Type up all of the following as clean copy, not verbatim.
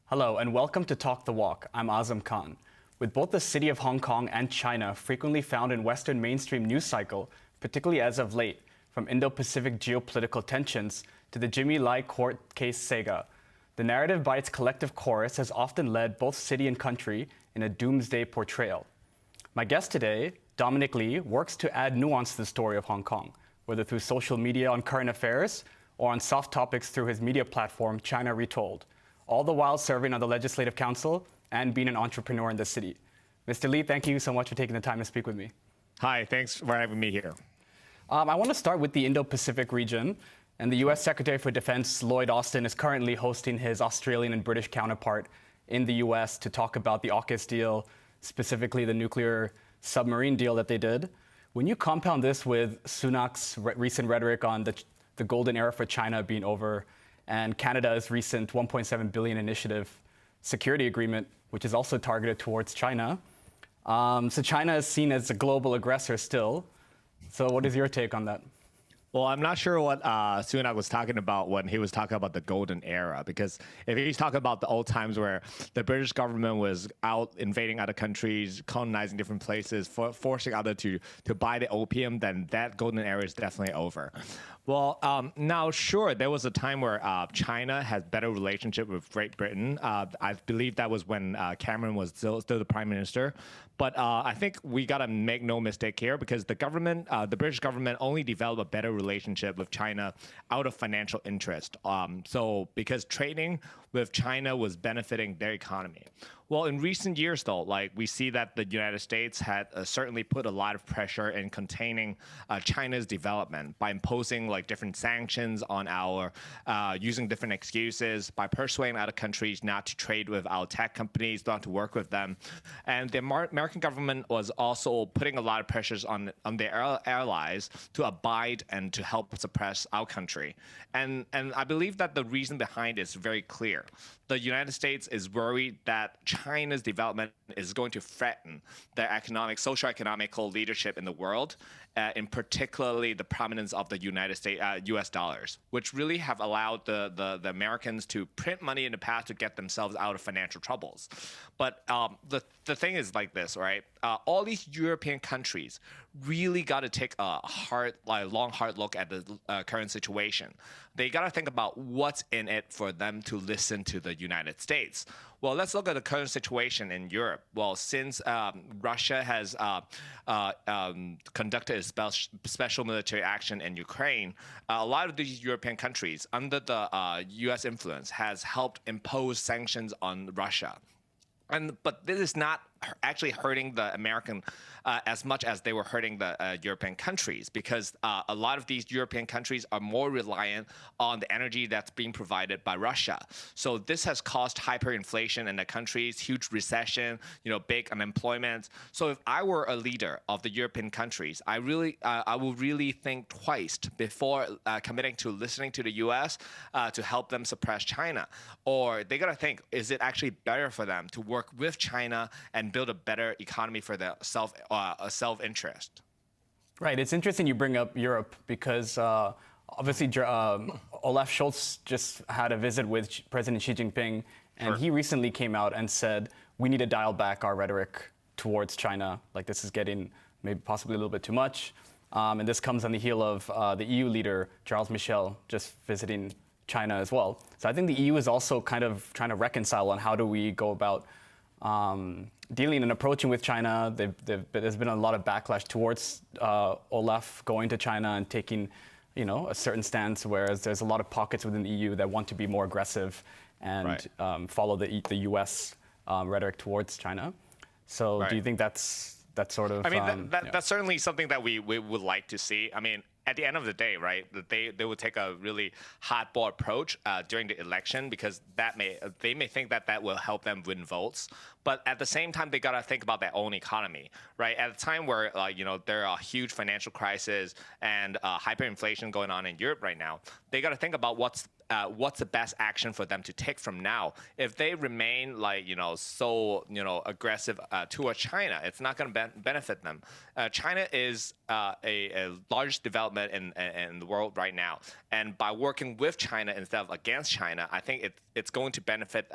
Hello and welcome to Talk the Walk. I'm Azam Khan. With both the city of Hong Kong and China frequently found in Western mainstream news cycle, particularly as of late, from Indo-Pacific geopolitical tensions to the Jimmy Lai court case saga, the narrative by its collective chorus has often led both city and country in a doomsday portrayal. My guest today, Dominic Lee, works to add nuance to the story of Hong Kong, whether through social media on current affairs or on soft topics through his media platform, China Retold, all the while serving on the Legislative Council and being an entrepreneur in the city. Mr. Lee, thank you so much for taking the time to speak with me. Hi, thanks for having me here. I want to start with the Indo-Pacific region. And the U.S. Secretary for Defense Lloyd Austin is currently hosting his Australian and British counterpart in the U.S. to talk about the AUKUS deal, specifically the nuclear submarine deal that they did. When you compound this with Sunak's recent rhetoric on the golden era for China being over, and Canada's recent $1.7 billion initiative security agreement, which is also targeted towards China. So China is seen as a global aggressor still. So what is your take on that? Well, I'm not sure what Sunak was talking about when he was talking about the golden era, because if he's talking about the old times where the British government was out invading other countries, colonizing different places, forcing others to buy the opium, then that golden era is definitely over. Well, now, sure, there was a time where China had better relationship with Great Britain. I believe that was when Cameron was still the prime minister. But I think we got to make no mistake here, because the government, the British government, only developed a better relationship with China out of financial interest. So because trading with China was benefiting their economy. Well, in recent years, though, like we see that the United States had certainly put a lot of pressure in containing China's development by imposing like different sanctions on our, using different excuses, by persuading other countries not to trade with our tech companies, not to work with them. And the American government was also putting a lot of pressures on their allies to abide and to help suppress our country. And I believe that the reason behind it is very clear. The United States is worried that China's development is going to threaten their socio-economical leadership in the world, in particularly the prominence of the U.S. dollars, which really have allowed the Americans to print money in the past to get themselves out of financial troubles. But the thing is like this, right? All these European countries really got to take a long, hard look at the current situation. They got to think about what's in it for them to listen to the United States. Well, let's look at the current situation in Europe. Well, since Russia has conducted a special military action in Ukraine, a lot of these European countries, under the U.S. influence, has helped impose sanctions on Russia. But this is not actually hurting the American as much as they were hurting the European countries, because a lot of these European countries are more reliant on the energy that's being provided by Russia. So this has caused hyperinflation in the countries, huge recession, big unemployment. So if I were a leader of the European countries, I will really think twice before committing to listening to the U.S. To help them suppress China. Or they got to think, is it actually better for them to work with China and build a better economy for their self-interest? Right. It's interesting you bring up Europe because obviously Olaf Scholz just had a visit with President Xi Jinping, and he recently came out and said, we need to dial back our rhetoric towards China. Like, this is getting maybe possibly a little bit too much. And this comes on the heel of the EU leader, Charles Michel, just visiting China as well. So I think the EU is also kind of trying to reconcile on how do we go about dealing and approaching with China. There's been a lot of backlash towards Olaf going to China and taking, a certain stance, whereas there's a lot of pockets within the EU that want to be more aggressive and follow the U.S. Rhetoric towards China. So do you think that's sort of? I mean, that's certainly something that we would like to see. I mean, at the end of the day, right, they would take a really hardball approach during the election, because they may think that will help them win votes. But at the same time, they got to think about their own economy, right? At a time where there are huge financial crisis and hyperinflation going on in Europe right now, they got to think about what's the best action for them to take from now. If they remain so aggressive towards China, it's not going to benefit them. China is a large development development in the world right now. And by working with China instead of against China, I think it's going to benefit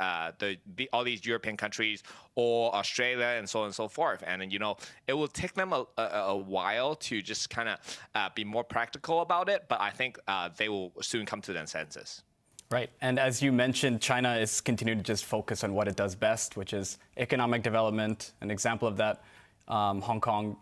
all these European countries or Australia and so on and so forth. And it will take them a while to just kind of be more practical about it, but I think they will soon come to their senses. Right. And as you mentioned, China is continuing to just focus on what it does best, which is economic development. An example of that, Hong Kong's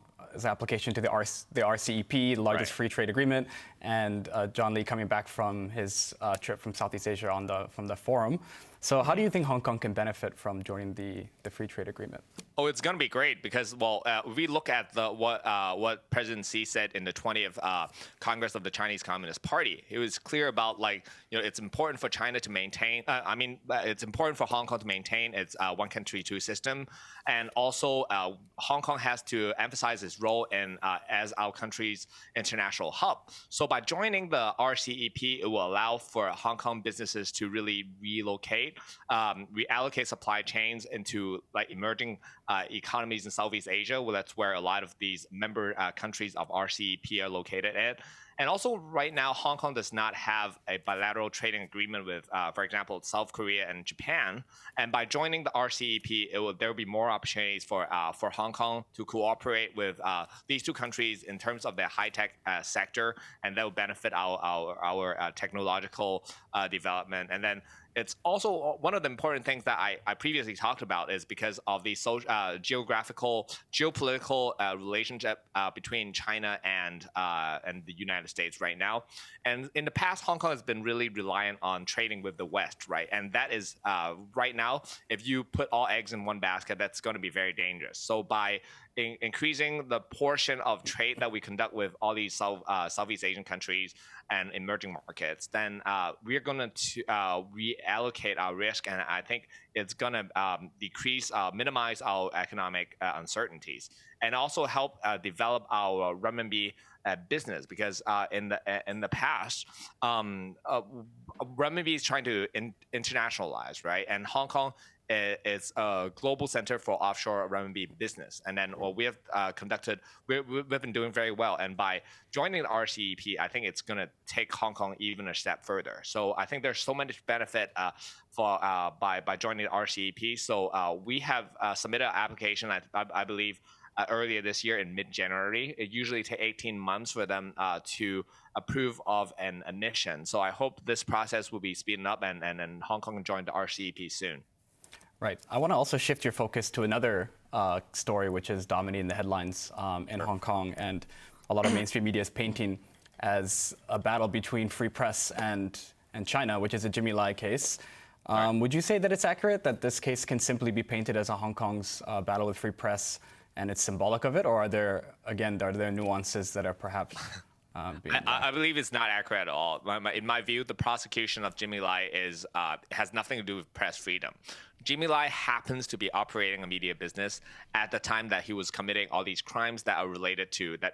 application to the RCEP, the largest free trade agreement, and John Lee coming back from his trip from Southeast Asia from the forum. So how do you think Hong Kong can benefit from joining the free trade agreement? Oh, it's going to be great because, we look at what President Xi said in the 20th Congress of the Chinese Communist Party. It was clear about it's important for China to maintain. It's important for Hong Kong to maintain its one country, two system, and also Hong Kong has to emphasize its role as our country's international hub. So by joining the RCEP, it will allow for Hong Kong businesses to really relocate, reallocate supply chains into emerging economies in Southeast Asia. Well, that's where a lot of these member countries of RCEP are located at. And also right now, Hong Kong does not have a bilateral trading agreement with, for example, South Korea and Japan. And by joining the RCEP, there will be more opportunities for Hong Kong to cooperate with these two countries in terms of their high-tech sector, and that will benefit our technological development. And then it's also one of the important things that I previously talked about is because of the geopolitical relationship between China and the United States right now. And in the past, Hong Kong has been really reliant on trading with the West, right? And that is right now, if you put all eggs in one basket, that's going to be very dangerous. So by increasing the portion of trade that we conduct with all these Southeast Asian countries and emerging markets, then we're going to reallocate our risk, and I think it's going to minimize our economic uncertainties, and also help develop our renminbi business, because in the past, renminbi is trying to internationalize, right? And Hong Kong is a global center for offshore renminbi business. And then we have we've been doing very well. And by joining the RCEP, I think it's going to take Hong Kong even a step further. So I think there's so much benefit by joining the RCEP. So we have submitted an application, I believe, earlier this year in mid-January. It usually takes 18 months for them to approve of an admission. So I hope this process will be speeding up and Hong Kong can join the RCEP soon. Right. I want to also shift your focus to another story, which is dominating the headlines in Hong Kong, and a lot of mainstream media is painting as a battle between free press and China, which is a Jimmy Lai case. Would you say that it's accurate that this case can simply be painted as a Hong Kong's battle with free press, and it's symbolic of it, or are there nuances that are perhaps I believe it's not accurate at all. In my view, the prosecution of Jimmy Lai has nothing to do with press freedom. Jimmy Lai happens to be operating a media business at the time that he was committing all these crimes that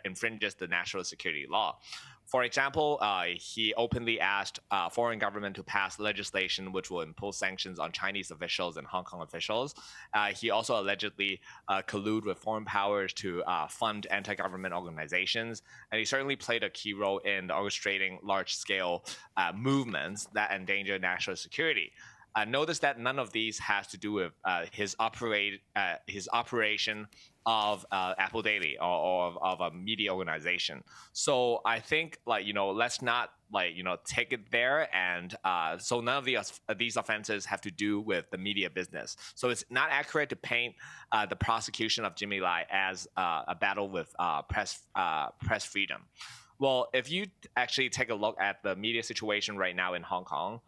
infringes the national security law. For example, he openly asked foreign government to pass legislation which will impose sanctions on Chinese officials and Hong Kong officials. He also allegedly colluded with foreign powers to fund anti-government organizations. And he certainly played a key role in orchestrating large-scale movements that endanger national security. Notice that none of these has to do with his operation of Apple Daily or of a media organization. So I think let's not take it there. And so none of these offenses have to do with the media business. So it's not accurate to paint the prosecution of Jimmy Lai as a battle with press freedom. Well, if you actually take a look at the media situation right now in Hong Kong,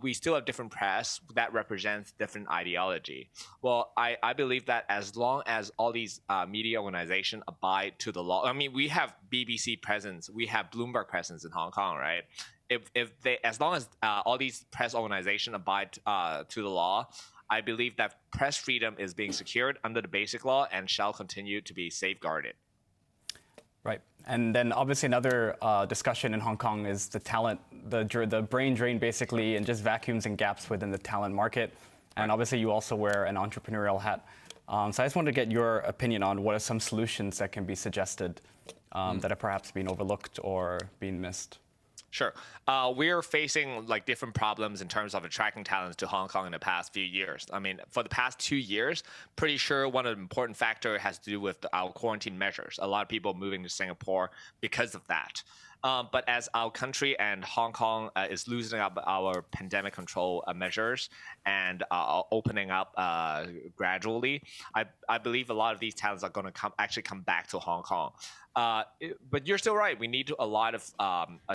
we still have different press that represents different ideology. Well, I believe that as long as all these media organizations abide to the law, I mean, we have BBC presence, we have Bloomberg presence in Hong Kong, right? As long as all these press organizations abide to the law, I believe that press freedom is being secured under the basic law and shall continue to be safeguarded. Right. And then obviously another discussion in Hong Kong is the talent, the brain drain basically, and just vacuums and gaps within the talent market. And obviously you also wear an entrepreneurial hat. So I just wanted to get your opinion on what are some solutions that can be suggested that are perhaps being overlooked or being missed? Sure. We're facing like different problems in terms of attracting talents to Hong Kong in the past few years. I mean, for the past 2 years, pretty sure one of the important factor has to do with our quarantine measures. A lot of people moving to Singapore because of that. But as our country and Hong Kong is loosening up our pandemic control measures and opening up gradually, I believe a lot of these talents are going to actually come back to Hong Kong. But you're still right. We need a lot of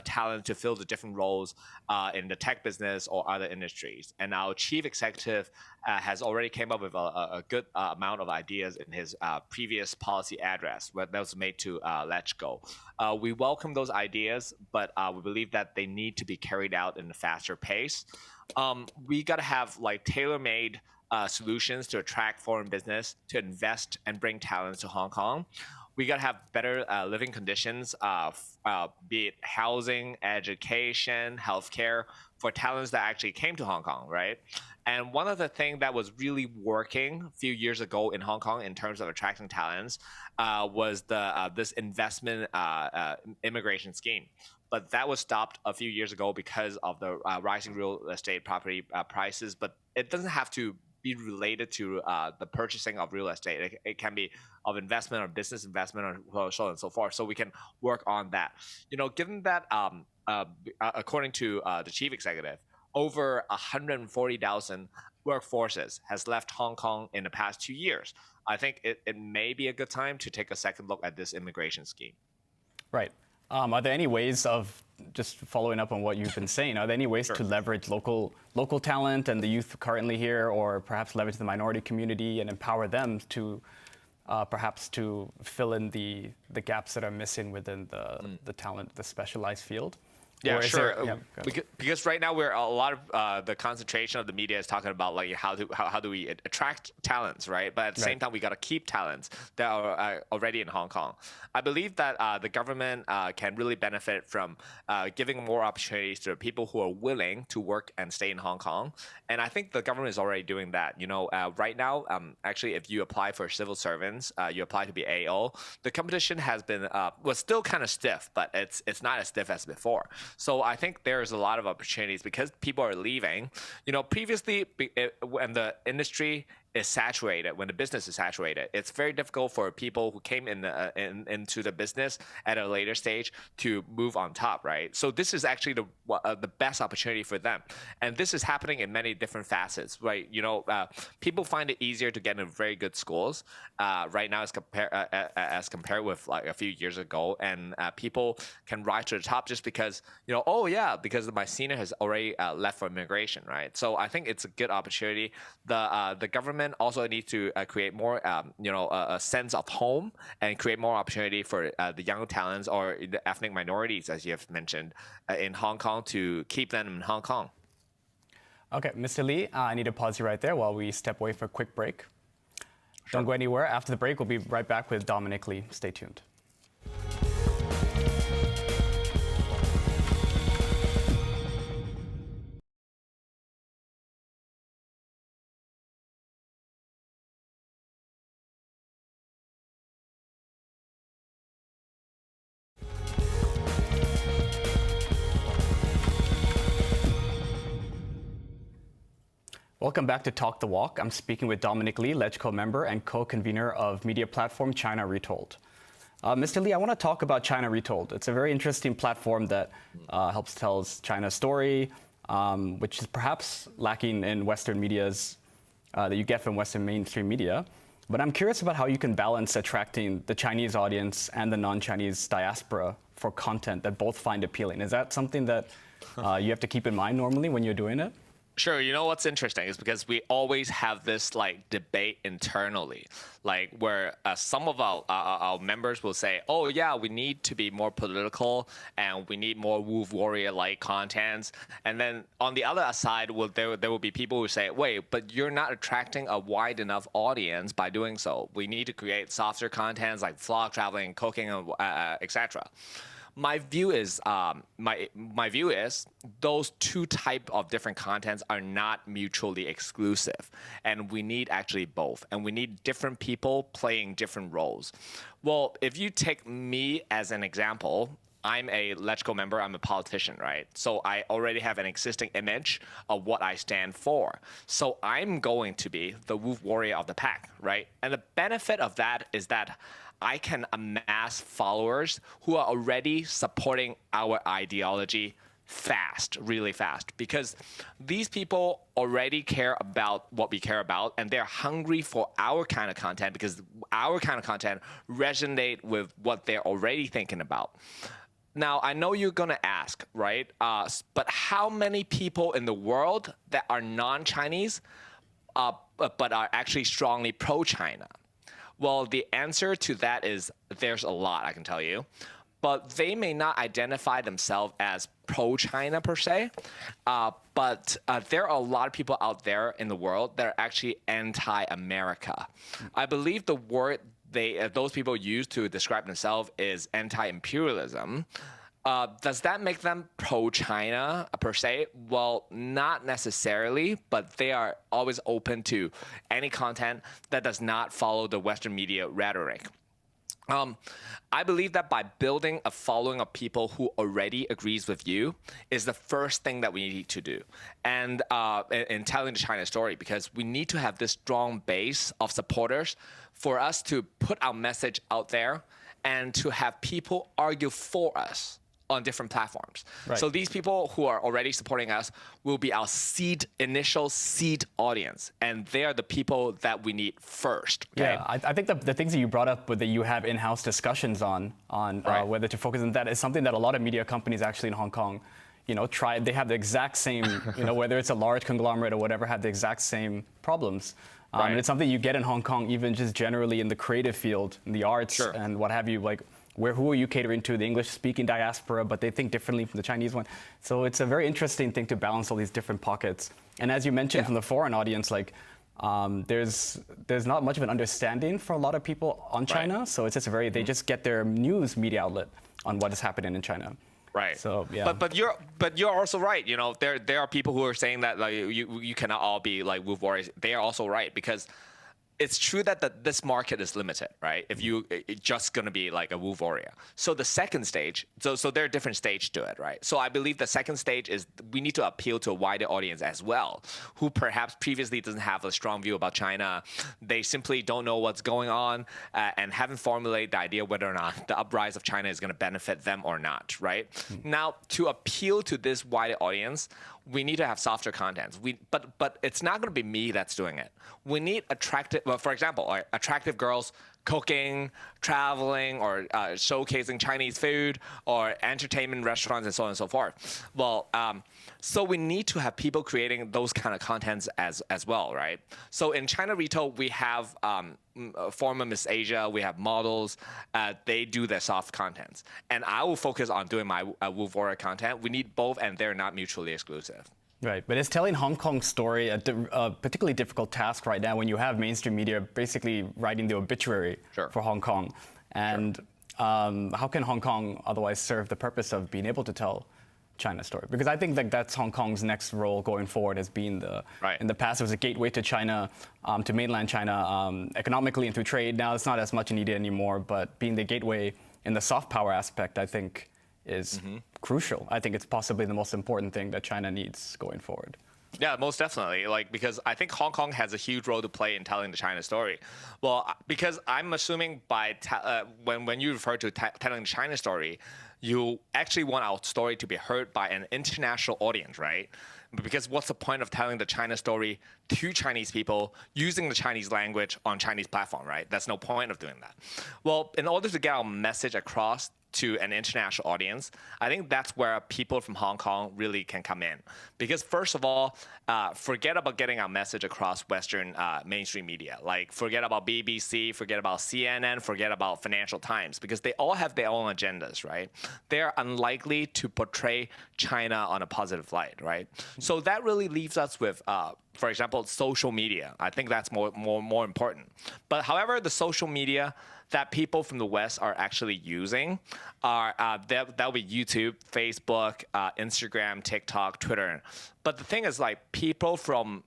talent to fill the different roles in the tech business or other industries. And our chief executive has already came up with a good amount of ideas in his previous policy address that was made to Legco. We welcome those ideas, but we believe that they need to be carried out in a faster pace. We got to have like tailor-made solutions to attract foreign business, to invest and bring talents to Hong Kong. We got to have better living conditions, be it housing, education, healthcare, for talents that actually came to Hong Kong, right? And one of the things that was really working a few years ago in Hong Kong in terms of attracting talents was this investment immigration scheme. But that was stopped a few years ago because of the rising real estate property prices. But it doesn't have to be related to the purchasing of real estate. It can be of investment or business investment or so on and so forth. So we can work on that. You know, given that according to the chief executive, over 140,000 workforces has left Hong Kong in the past 2 years. I think it may be a good time to take a second look at this immigration scheme. Right. Are there any ways of, just following up on what you've been saying, are there any ways to leverage local talent and the youth currently here, or perhaps leverage the minority community and empower them to perhaps to fill in the gaps that are missing within the talent, the specialized field? Yeah, sure. Because right now we're a lot of the concentration of the media is talking about like how do we attract talents, right? But at the same time, we got to keep talents that are already in Hong Kong. I believe that the government can really benefit from giving more opportunities to people who are willing to work and stay in Hong Kong. And I think the government is already doing that. You know, right now, actually, if you apply for civil servants, you apply to be AO. The competition has been was still kind of stiff, but it's not as stiff as before. So I think there's a lot of opportunities because people are leaving. You know, previously when the industry is saturated, when the business is saturated, it's very difficult for people who came into the business at a later stage to move on top, right? So this is actually the best opportunity for them, and this is happening in many different facets, right? You know, people find it easier to get into very good schools right now as compared with like a few years ago, and people can rise to the top just because, you know, oh yeah, because my senior has already left for immigration, right? So I think it's a good opportunity. The government also needs to create more, you know, a sense of home and create more opportunity for the young talents or the ethnic minorities, as you have mentioned, in Hong Kong, to keep them in Hong Kong. Okay, Mr. Lee, I need to pause you right there while we step away for a quick break. Sure. Don't go anywhere. After the break, we'll be right back with Dominic Lee. Stay tuned. Welcome back to Talk the Walk. I'm speaking with Dominic Lee, Legco member and co-convenor of media platform China Retold. Mr. Lee, I want to talk about China Retold. It's a very interesting platform that helps tell China's story, which is perhaps lacking in Western medias that you get from Western mainstream media. But I'm curious about how you can balance attracting the Chinese audience and the non-Chinese diaspora for content that both find appealing. Is that something that you have to keep in mind normally when you're doing it? Sure. You know what's interesting is because we always have this like debate internally, like where some of our members will say, oh yeah, we need to be more political and we need more wolf warrior-like contents. And then on the other side, there will be people who say, wait, but you're not attracting a wide enough audience by doing so. We need to create softer contents like vlog, traveling, cooking, etc. my view is my view is those two type of different contents are not mutually exclusive, and we need actually both, and we need different people playing different roles. Well, if you take me as an example, I'm a Legco member, I'm a politician, right? So I already have an existing image of what I stand for. So I'm going to be the wolf warrior of the pack, right? And the benefit of that is that I can amass followers who are already supporting our ideology fast, really fast, because these people already care about what we care about, and they're hungry for our kind of content because our kind of content resonate with what they're already thinking about. Now, I know you're going to ask, right? But how many people in the world that are non-Chinese but are actually strongly pro-China? Well, the answer to that is there's a lot, I can tell you. But they may not identify themselves as pro-China per se, but there are a lot of people out there in the world that are actually anti-America. I believe the word those people use to describe themselves is anti-imperialism. Does that make them pro-China per se? Well, not necessarily, but they are always open to any content that does not follow the Western media rhetoric. I believe that by building a following of people who already agrees with you is the first thing that we need to do. And in telling the China story, because we need to have this strong base of supporters for us to put our message out there and to have people argue for us on different platforms. Right. So these people who are already supporting us will be our initial seed audience, and they are the people that we need first. Okay? Yeah, I think the things that you brought up with that you have in-house discussions on Right. whether to focus on that is something that a lot of media companies actually in Hong Kong, try. They have the exact same, whether it's a large conglomerate or whatever, have the exact same problems. Right. And it's something you get in Hong Kong, even just generally in the creative field, in the arts Sure. and what have you, like. Who are you catering to? The English-speaking diaspora, but they think differently from the Chinese one. So it's a very interesting thing to balance all these different pockets. And as you mentioned, from the foreign audience, like there's not much of an understanding for a lot of people on China. Right. So it's just they just get their news media outlet on what is happening in China. Right. So yeah. But you're also right. There are people who are saying that like you cannot all be like wolf warriors. They are also right, because it's true that this market is limited, right? If it's just going to be like a wolf warrior. So the second stage, so there are different stages to it, right? So I believe the second stage is we need to appeal to a wider audience as well, who perhaps previously doesn't have a strong view about China. They simply don't know what's going on and haven't formulated the idea whether or not the uprise of China is going to benefit them or not, right? Now, to appeal to this wider audience, we need to have softer contents. But it's not going to be me that's doing it. We need attractive, well, for example, attractive girls cooking, traveling, or showcasing Chinese food, or entertainment restaurants, and so on and so forth. Well, so we need to have people creating those kind of contents as well, right? So in China Retold, we have former Miss Asia, we have models, they do their soft contents. And I will focus on doing my wolf warrior content. We need both, and they're not mutually exclusive. Right, but is telling Hong Kong's story a particularly difficult task right now when you have mainstream media basically writing the obituary for Hong Kong? And how can Hong Kong otherwise serve the purpose of being able to tell China's story? Because I think that that's Hong Kong's next role going forward, as being in the past it was a gateway to China, to mainland China, economically and through trade. Now it's not as much needed anymore, but being the gateway in the soft power aspect, I think, is crucial. I think it's possibly the most important thing that China needs going forward. Yeah, most definitely. Because I think Hong Kong has a huge role to play in telling the China story. Well, because I'm assuming when you refer to telling the China story, you actually want our story to be heard by an international audience, right? Because what's the point of telling the China story to Chinese people using the Chinese language on Chinese platform, right? There's no point of doing that. Well, in order to get our message across to an international audience, I think that's where people from Hong Kong really can come in. Because first of all, forget about getting our message across Western mainstream media. Like forget about BBC, forget about CNN, forget about Financial Times, because they all have their own agendas, right? They're unlikely to portray China on a positive light, right? So that really leaves us with for example, social media. I think that's more important. But however, the social media that people from the West are actually using are that'll be YouTube, Facebook, Instagram, TikTok, Twitter. But the thing is, like, people from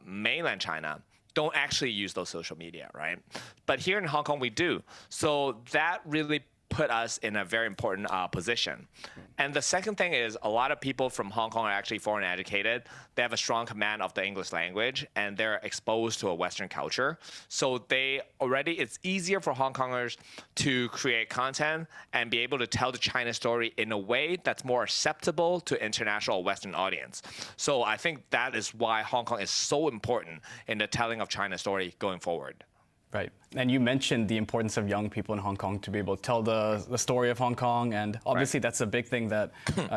mainland China don't actually use those social media, right? But here in Hong Kong, we do. So that really put us in a very important position. And the second thing is a lot of people from Hong Kong are actually foreign educated. They have a strong command of the English language, and they're exposed to a Western culture. So it's easier for Hong Kongers to create content and be able to tell the China story in a way that's more acceptable to international Western audience. So I think that is why Hong Kong is so important in the telling of China's story going forward. Right. And you mentioned the importance of young people in Hong Kong to be able to tell the story of Hong Kong. And obviously that's a big thing that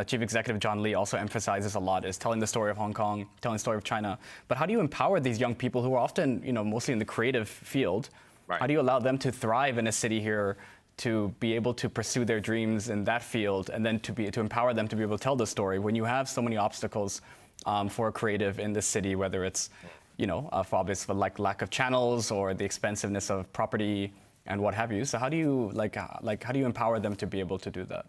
Chief Executive John Lee also emphasizes a lot, is telling the story of Hong Kong, telling the story of China. But how do you empower these young people who are often, mostly in the creative field? Right. How do you allow them to thrive in a city here, to be able to pursue their dreams in that field, and then to empower them to be able to tell the story when you have so many obstacles for a creative in this city, whether it's for obvious lack of channels or the expensiveness of property and what have you. So how do you how do you empower them to be able to do that?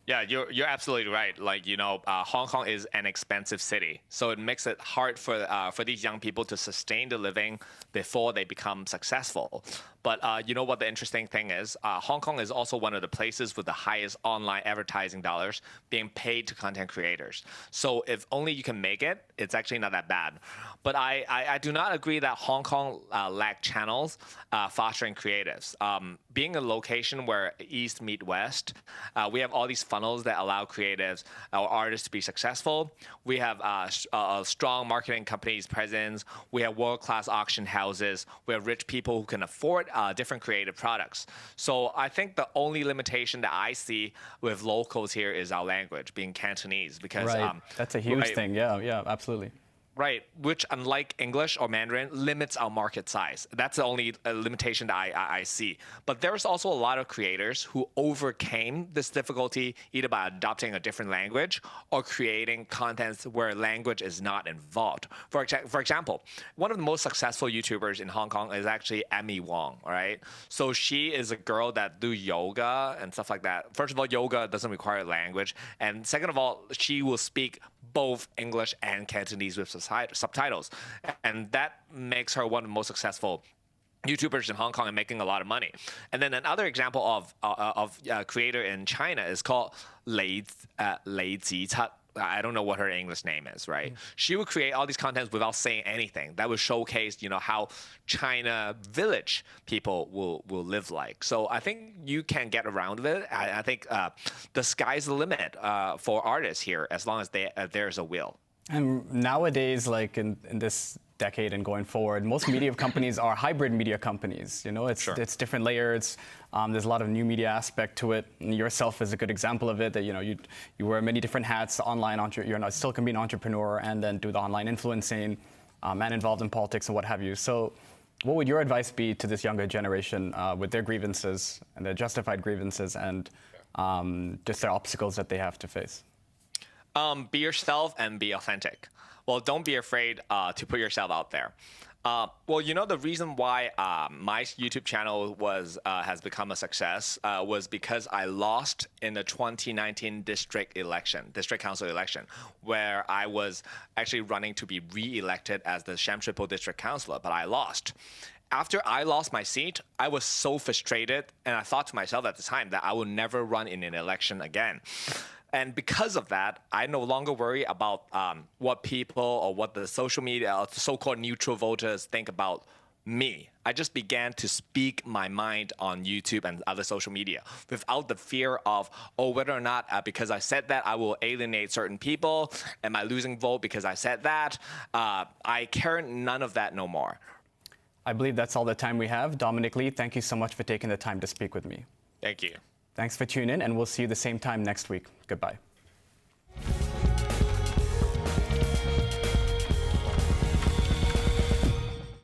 Yeah, you're absolutely right. Hong Kong is an expensive city, so it makes it hard for these young people to sustain the living before they become successful. But you know what the interesting thing is? Hong Kong is also one of the places with the highest online advertising dollars being paid to content creators. So if only you can make it, it's actually not that bad. But I do not agree that Hong Kong lack channels fostering creatives. Being a location where East meet West, we have all these funnels that allow creatives or artists to be successful. We have strong marketing companies presence. We have world-class auction houses. We have rich people who can afford different creative products. So I think the only limitation that I see with locals here is our language, being Cantonese, because that's a huge thing. Yeah, absolutely. Right, which unlike English or Mandarin, limits our market size. That's the only limitation that I see. But there's also a lot of creators who overcame this difficulty either by adopting a different language or creating contents where language is not involved. For example, one of the most successful YouTubers in Hong Kong is actually Emmy Wong, all right? So she is a girl that do yoga and stuff like that. First of all, yoga doesn't require language. And second of all, she will speak both English and Cantonese with subtitles. And that makes her one of the most successful YouTubers in Hong Kong and making a lot of money. And then another example of a creator in China is called Lei Zichat. I don't know what her English name is, right? She would create all these contents without saying anything. That would showcase, how China village people will live like. So I think you can get around it. I think the sky's the limit for artists here, as long as there's a will. And nowadays, like in this decade and going forward, most media companies are hybrid media companies. It's different layers. There's a lot of new media aspect to it. And yourself is a good example of it. That you wear many different hats. Still can be an entrepreneur and then do the online influencing, and involved in politics and what have you. So, what would your advice be to this younger generation with their grievances and their justified grievances and just their obstacles that they have to face? Be yourself and be authentic. Well, don't be afraid to put yourself out there. The reason why my YouTube channel has become a success was because I lost in the 2019 district council election, where I was actually running to be re-elected as the Sham Shui Po district councillor, but I lost. After I lost my seat, I was so frustrated, and I thought to myself at the time that I would never run in an election again. And because of that, I no longer worry about what people or what the social media, so-called neutral voters think about me. I just began to speak my mind on YouTube and other social media without the fear of, whether or not because I said that I will alienate certain people. Am I losing vote because I said that? I care none of that no more. I believe that's all the time we have. Dominic Lee, thank you so much for taking the time to speak with me. Thank you. Thanks for tuning in, and we'll see you the same time next week. Goodbye.